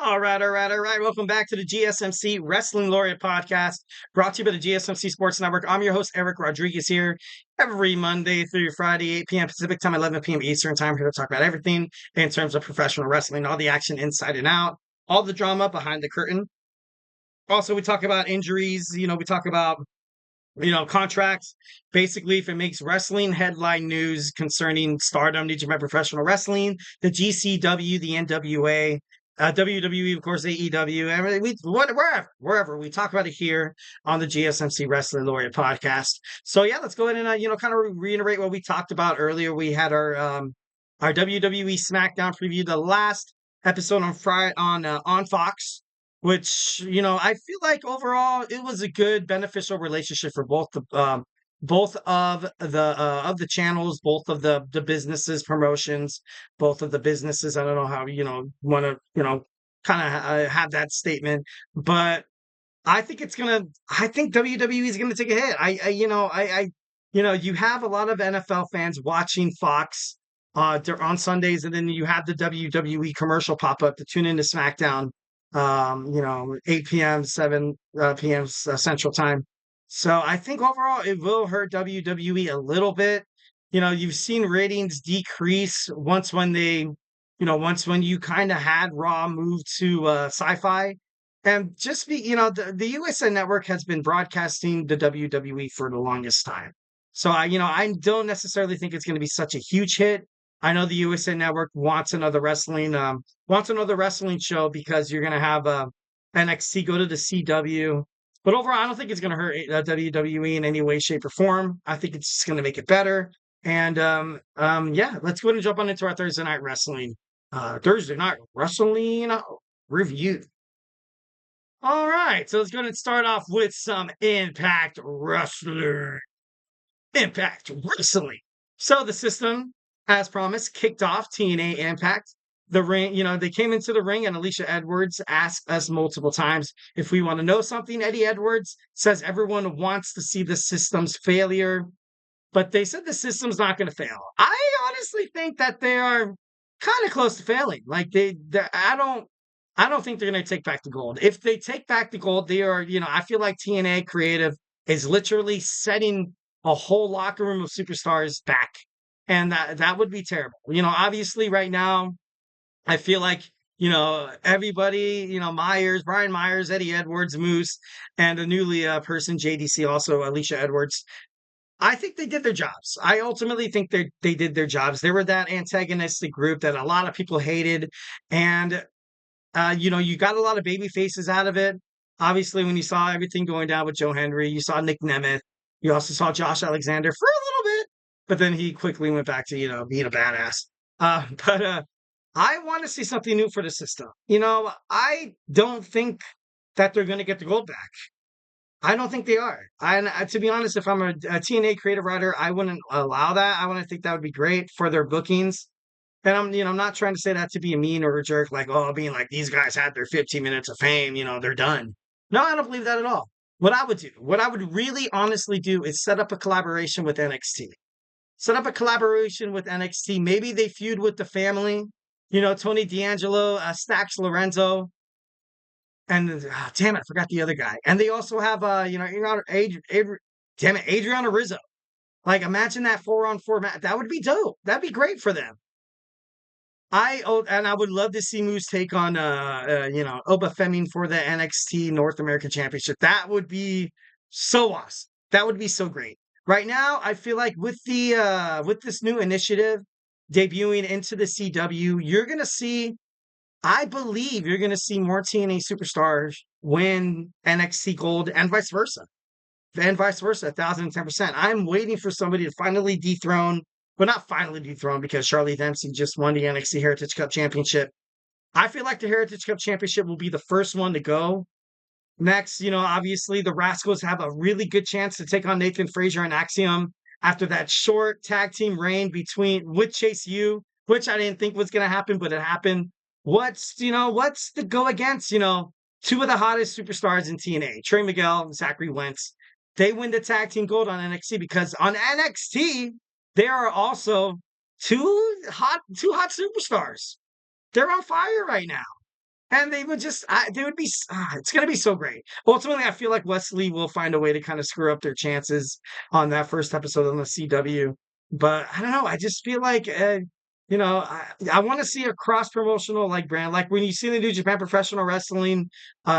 All right. Welcome back to the GSMC Wrestling Laureate podcast, brought to you by the GSMC Sports Network. I'm your host, Eric Rodriguez, here every Monday through Friday, 8 p.m. Pacific time, 11 p.m. Eastern time, here to talk about everything in terms of professional wrestling, all the action inside and out, all the drama behind the curtain. Also, we talk about injuries, we talk about contracts. Basically, if it makes wrestling headline news concerning Stardom, New Japan Professional Wrestling, the GCW, the NWA, WWE, of course, AEW, everything, wherever we talk about it here on the GSMC Wrestling Laureate podcast. So yeah, let's go ahead and kind of reiterate what we talked about earlier. We had our WWE SmackDown preview, the last episode on Friday on Fox, which I feel like overall it was a good beneficial relationship for both of the channels, both of the businesses, promotions, both of the businesses. I don't know how want to kind of have that statement, but I think WWE is gonna take a hit. You have a lot of NFL fans watching Fox on Sundays, and then you have the WWE commercial pop up to tune into SmackDown, 8 p.m., 7 p.m. Central Time. So I think overall it will hurt WWE a little bit. You've seen ratings decrease once when you kind of had Raw move to Sci-Fi. And the USA Network has been broadcasting the WWE for the longest time. So I don't necessarily think it's going to be such a huge hit. I know the USA Network wants another wrestling show because you're going to have NXT go to the CW. But overall, I don't think it's going to hurt WWE in any way, shape, or form. I think it's just going to make it better. And yeah, let's go ahead and jump on into our Thursday night wrestling review. All right, so let's go ahead and start off with some Impact Wrestling. Impact Wrestling. So the system, as promised, kicked off TNA Impact. The ring, they came into the ring and Alicia Edwards asked us multiple times if we want to know something. Eddie Edwards says everyone wants to see the system's failure, but they said the system's not going to fail. I honestly think that they are kind of close to failing. Like I don't think they're going to take back the gold. If they take back the gold, they are, I feel like TNA Creative is literally setting a whole locker room of superstars back. And that would be terrible. Obviously right now, I feel like, everybody, Brian Myers, Eddie Edwards, Moose, and the newly person, JDC, also Alicia Edwards. I think they did their jobs. I ultimately think they did their jobs. They were that antagonistic group that a lot of people hated. And you got a lot of baby faces out of it. Obviously, when you saw everything going down with Joe Henry, you saw Nick Nemeth. You also saw Josh Alexander for a little bit, but then he quickly went back to, being a badass. But I want to see something new for the system. I don't think that they're going to get the gold back. I don't think they are. And to be honest, if I'm a TNA creative writer, I wouldn't allow that. I wouldn't think that would be great for their bookings. And I'm not trying to say that to be a mean or a jerk, like, being like, these guys had their 15 minutes of fame, they're done. No, I don't believe that at all. What I would really honestly do is set up a collaboration with NXT. Set up a collaboration with NXT. Maybe they feud with the family, Tony D'Angelo, Stax Lorenzo, and damn it, I forgot the other guy. And they also have, Adriana Rizzo. Like, imagine that 4-on-4 match. That would be dope. That'd be great for them. I would love to see Moose take on Oba Femi for the NXT North American Championship. That would be so awesome. That would be so great. Right now, I feel like with this new initiative debuting into the CW, I believe you're gonna see more TNA superstars win NXT Gold and vice versa. 1,010%. I'm waiting for somebody to finally dethrone. Well, not finally dethroned because Charlie Dempsey just won the NXT Heritage Cup Championship. I feel like the Heritage Cup Championship will be the first one to go. Next, obviously the Rascals have a really good chance to take on Nathan Frazier and Axiom after that short tag team reign with Chase U, which I didn't think was going to happen, but it happened. What's the go against, two of the hottest superstars in TNA, Trey Miguel and Zachary Wentz. They win the tag team gold on NXT because on NXT, there are also two hot superstars. They're on fire right now. And they would just, they would be, it's going to be so great. Ultimately, I feel like Wesley will find a way to kind of screw up their chances on that first episode on the CW. But I don't know. I just feel like, I want to see a cross promotional like brand, like when you see the New Japan Professional Wrestling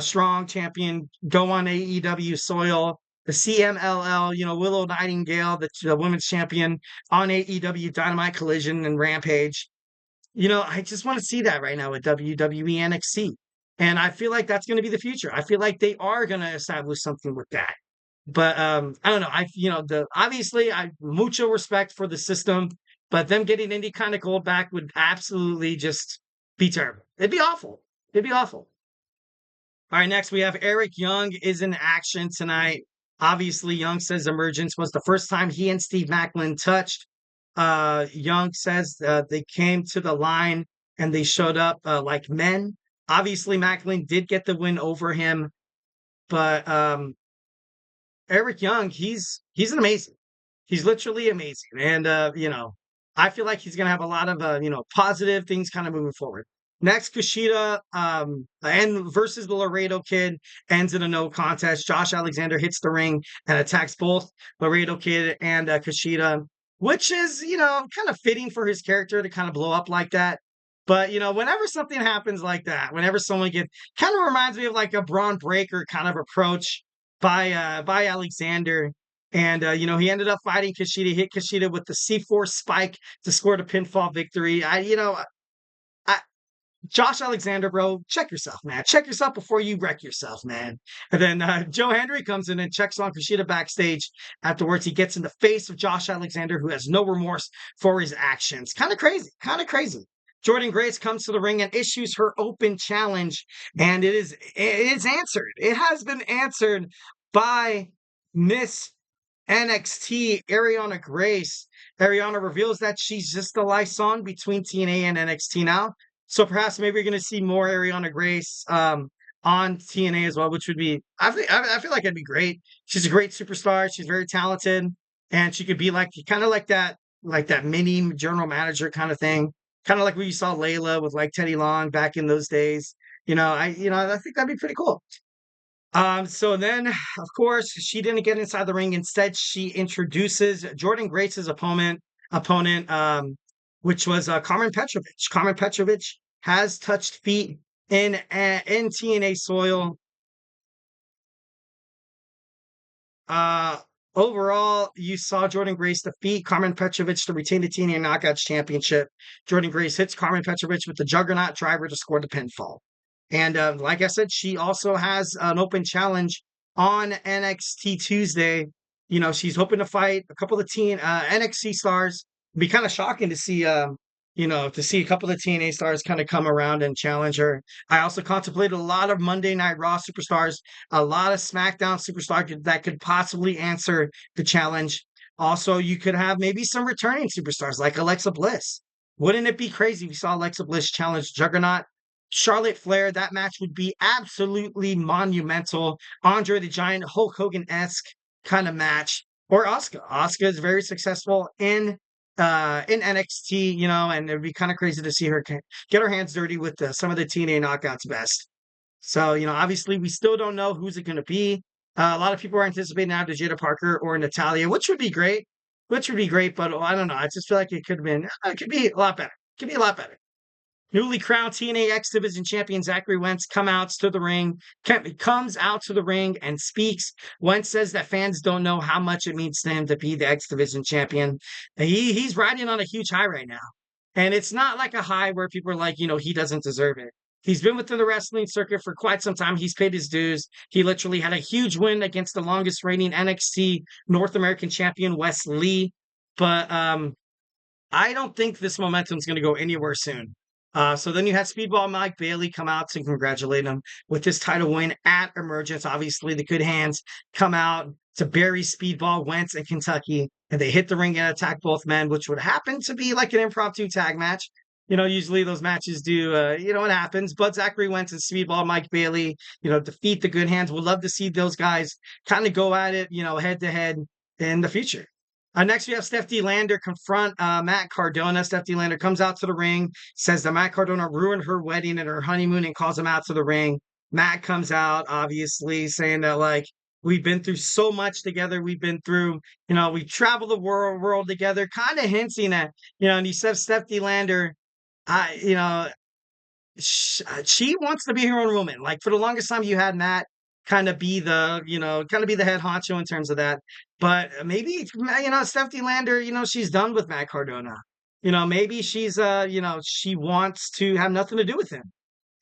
Strong Champion go on AEW soil, the CMLL, Willow Nightingale, the women's champion on AEW Dynamite Collision and Rampage. I just want to see that right now with WWE NXT. And I feel like that's going to be the future. I feel like they are going to establish something with that. But I don't know. The obviously I mucho respect for the system, but them getting any kind of gold back would absolutely just be terrible. It'd be awful. It'd be awful. All right, next we have Eric Young is in action tonight. Obviously, Young says emergence was the first time he and Steve Macklin touched. Young says they came to the line and they showed up like men. Obviously, Macklin did get the win over him, but Eric Young, he's an amazing. He's literally amazing, and I feel like he's gonna have a lot of positive things kind of moving forward. Next, Kushida and versus the Laredo Kid ends in a no contest. Josh Alexander hits the ring and attacks both Laredo Kid and Kushida, which is kind of fitting for his character to kind of blow up like that. But whenever something happens like that, whenever someone gets kind of reminds me of like a Braun Breaker kind of approach by Alexander. And he ended up fighting Kushida, hit Kushida with the C4 spike to score the pinfall victory. I Josh Alexander, bro, check yourself, man. Check yourself before you wreck yourself, man. And then Joe Hendry comes in and checks on Kushida backstage. Afterwards, he gets in the face of Josh Alexander, who has no remorse for his actions. Kind of crazy, kind of crazy. Jordynne Grace comes to the ring and issues her open challenge, and it is answered. It has been answered by Miss NXT, Ariana Grace. Ariana reveals that she's just a liaison between TNA and NXT now. So perhaps maybe we're going to see more Ariana Grace on TNA as well, which would be, I feel like it'd be great. She's a great superstar. She's very talented, and she could be like kind of like that mini general manager kind of thing, kind of like we saw Layla with like Teddy Long back in those days. I think that'd be pretty cool. So then, of course, she didn't get inside the ring. Instead, she introduces Jordynne Grace's opponent, which was Karmen Petrovic. Karmen Petrovic has touched feet in TNA soil. Uh, Overall, you saw Jordynne Grace defeat Karmen Petrovic to retain the TNA Knockouts Championship. Jordynne Grace hits Karmen Petrovic with the Juggernaut driver to score the pinfall. And like I said, she also has an open challenge on NXT Tuesday. She's hoping to fight a couple of NXT stars. It'd be kind of shocking to see, to see a couple of TNA stars kind of come around and challenge her. I also contemplated a lot of Monday Night Raw superstars, a lot of SmackDown superstars that could possibly answer the challenge. Also, you could have maybe some returning superstars like Alexa Bliss. Wouldn't it be crazy if we saw Alexa Bliss challenge Juggernaut? Charlotte Flair, that match would be absolutely monumental. Andre the Giant, Hulk Hogan-esque kind of match. Or Asuka. Asuka is very successful in NXT, and it'd be kind of crazy to see her get her hands dirty with some of the TNA Knockouts best. So, obviously we still don't know who's it going to be. A lot of people are anticipating either Jada Parker or Natalia, which would be great. But I don't know. I just feel like it could be a lot better. It could be a lot better. Newly crowned TNA X Division champion Zachary Wentz comes out to the ring and speaks. Wentz says that fans don't know how much it means to him to be the X Division champion. He's riding on a huge high right now. And it's not like a high where people are like, he doesn't deserve it. He's been within the wrestling circuit for quite some time. He's paid his dues. He literally had a huge win against the longest reigning NXT North American champion, Wes Lee. But I don't think this momentum is going to go anywhere soon. So then you had Speedball Mike Bailey come out to congratulate him with his title win at Emergence. Obviously, the Good Hands come out to bury Speedball Wentz in Kentucky, and they hit the ring and attack both men, which would happen to be like an impromptu tag match. Usually those matches do, it happens. But Zachary Wentz and Speedball Mike Bailey, defeat the Good Hands. We'd love to see those guys kind of go at it, head to head in the future. Next, we have Stephanie Lander confront Matt Cardona. Stephanie Lander comes out to the ring, says that Matt Cardona ruined her wedding and her honeymoon and calls him out to the ring. Matt comes out, obviously, saying that, like, we've been through so much together. We've been through, we traveled the world together, kind of hinting at, and he says Stephanie Lander, I, you know, she wants to be her own woman. Like for the longest time, you had Matt kind of be the head honcho in terms of that. But maybe Stephanie Lander, she's done with Matt Cardona. Maybe she wants to have nothing to do with him,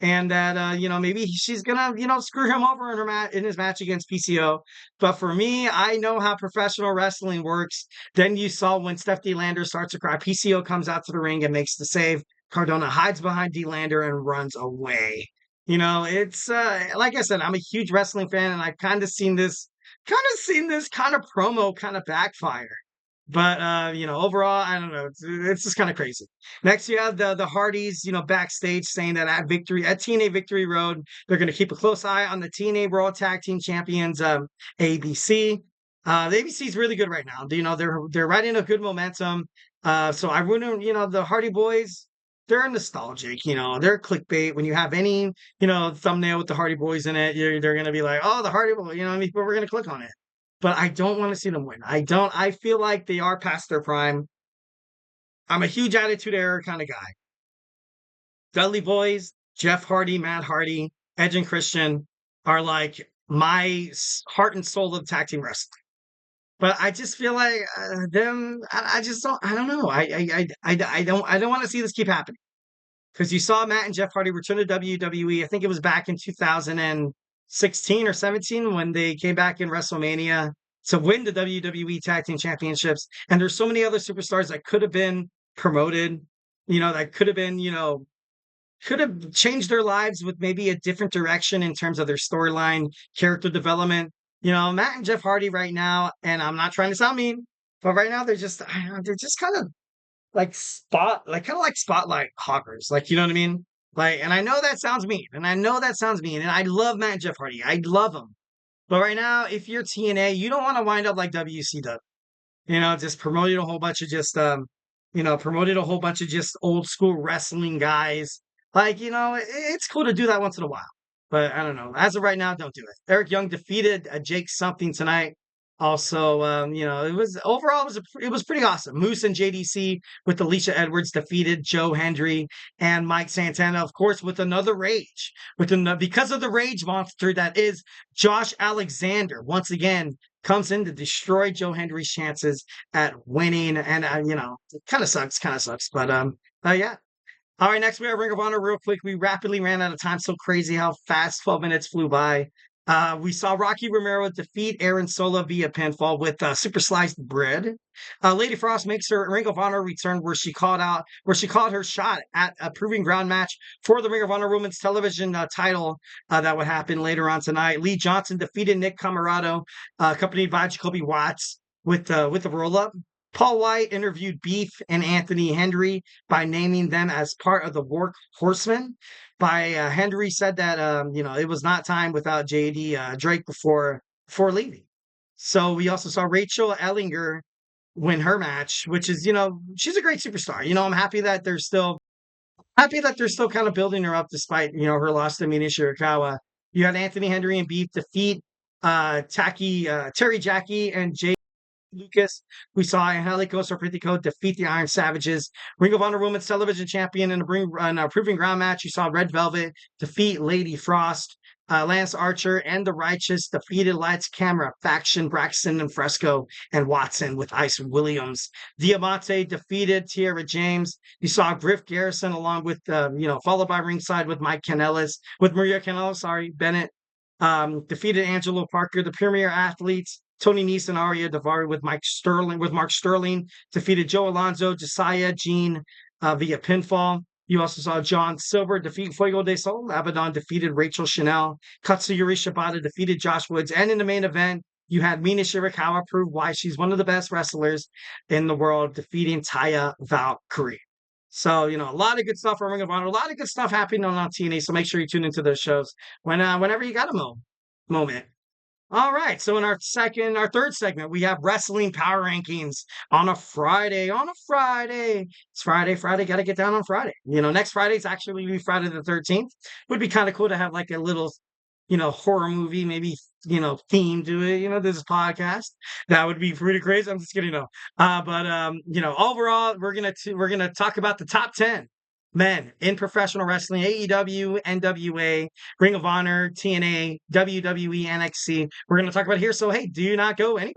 and that maybe she's gonna screw him over in in his match against PCO. But for me, I know how professional wrestling works. Then you saw when Stephanie Lander starts to cry, PCO comes out to the ring and makes the save. Cardona hides behind D Lander and runs away. It's like I said, I'm a huge wrestling fan, and I've kind of seen this kind of promo kind of backfire. But overall, I don't know. It's just kind of crazy. Next, you have the Hardys, backstage saying that at TNA Victory Road, they're going to keep a close eye on the TNA World Tag Team Champions, ABC. The ABC is really good right now. They're riding a good momentum. So I wouldn't, the Hardy Boys, they're nostalgic. They're clickbait. When you have any, thumbnail with the Hardy Boys in it, they're going to be like, oh, the Hardy Boys, but we're going to click on it. But I don't want to see them win. I feel like they are past their prime. I'm a huge attitude error kind of guy. Dudley Boys, Jeff Hardy, Matt Hardy, Edge and Christian are like my heart and soul of tag team wrestling. But I just feel like them. I just don't. I don't know. I don't want to see this keep happening because you saw Matt and Jeff Hardy return to WWE. I think it was back in 2016 or 17 when they came back in WrestleMania to win the WWE Tag Team Championships. And there's so many other superstars that could have been promoted, that could have been, could have changed their lives with maybe a different direction in terms of their storyline, character development. Matt and Jeff Hardy right now, and I'm not trying to sound mean, but right now they're just kind of like spotlight hoggers. Like, you know what I mean? Like, and I know that sounds mean, and I love Matt and Jeff Hardy. I love them. But right now, if you're TNA, you don't want to wind up like WCW. Just promoted a whole bunch of just old school wrestling guys. Like, it's cool to do that once in a while. But I don't know. As of right now, don't do it. Eric Young defeated Jake something tonight. Also, it was pretty awesome. Moose and JDC with Alicia Edwards defeated Joe Hendry and Mike Santana, of course, with another rage. Because of the rage monster that is Josh Alexander. Once again, comes in to destroy Joe Hendry's chances at winning, and it kind of sucks. But yeah. All right, next we have Ring of Honor real quick. We rapidly ran out of time. So crazy how fast 12 minutes flew by. We saw Rocky Romero defeat Aaron Sola via pinfall with super sliced bread. Lady Frost makes her Ring of Honor return where she called her shot at a proving ground match for the Ring of Honor Women's Television title that would happen later on tonight. Lee Johnson defeated Nick Camarado, accompanied by Jacoby Watts with the roll up. Paul White interviewed Beef and Anthony Hendry by naming them as part of the Work Horsemen. Hendry said that it was not time without JD Drake before leaving. So we also saw Rachel Ellinger win her match, which is she's a great superstar. I'm happy that they're still kind of building her up despite her loss to Mina Shirakawa. You had Anthony Hendry and Beef defeat Terry Jackie and Jay Lucas. We saw Angelico Sorpretico defeat the Iron Savages. Ring of Honor Women's Television Champion in a proving ground match. You saw Red Velvet defeat Lady Frost. Lance Archer and the Righteous defeated Lights Camera, Faction, Braxton, and Fresco, and Watson with Ice Williams. Diamante defeated Tierra James. You saw Griff Garrison along with, followed by ringside with Maria Kanellis, Bennett. Defeated Angelo Parker, the Premier Athletes. Tony Nese and Aria Davari with Mark Sterling defeated Joe Alonzo, Josiah Jean via pinfall. You also saw John Silver defeat Fuego de Sol. Abaddon defeated Rachel Chanel. Katsuyori Shibata defeated Josh Woods. And in the main event, you had Mina Shirakawa prove why she's one of the best wrestlers in the world, defeating Taya Valkyrie. So, a lot of good stuff on Ring of Honor, a lot of good stuff happening on TNA. So make sure you tune into those shows whenever you got a moment. All right. So in our third segment, we have wrestling power rankings on a Friday. On a Friday. It's Friday. Got to get down on Friday. Next Friday's actually be Friday the 13th. Would be kind of cool to have like a little, horror movie, maybe, theme to it, this podcast. That would be pretty crazy. I'm just kidding. No. Overall, we're gonna talk about the top 10 men in professional wrestling, AEW, NWA, Ring of Honor, TNA, WWE, NXT. We're going to talk about it here. So, hey, do not go anywhere.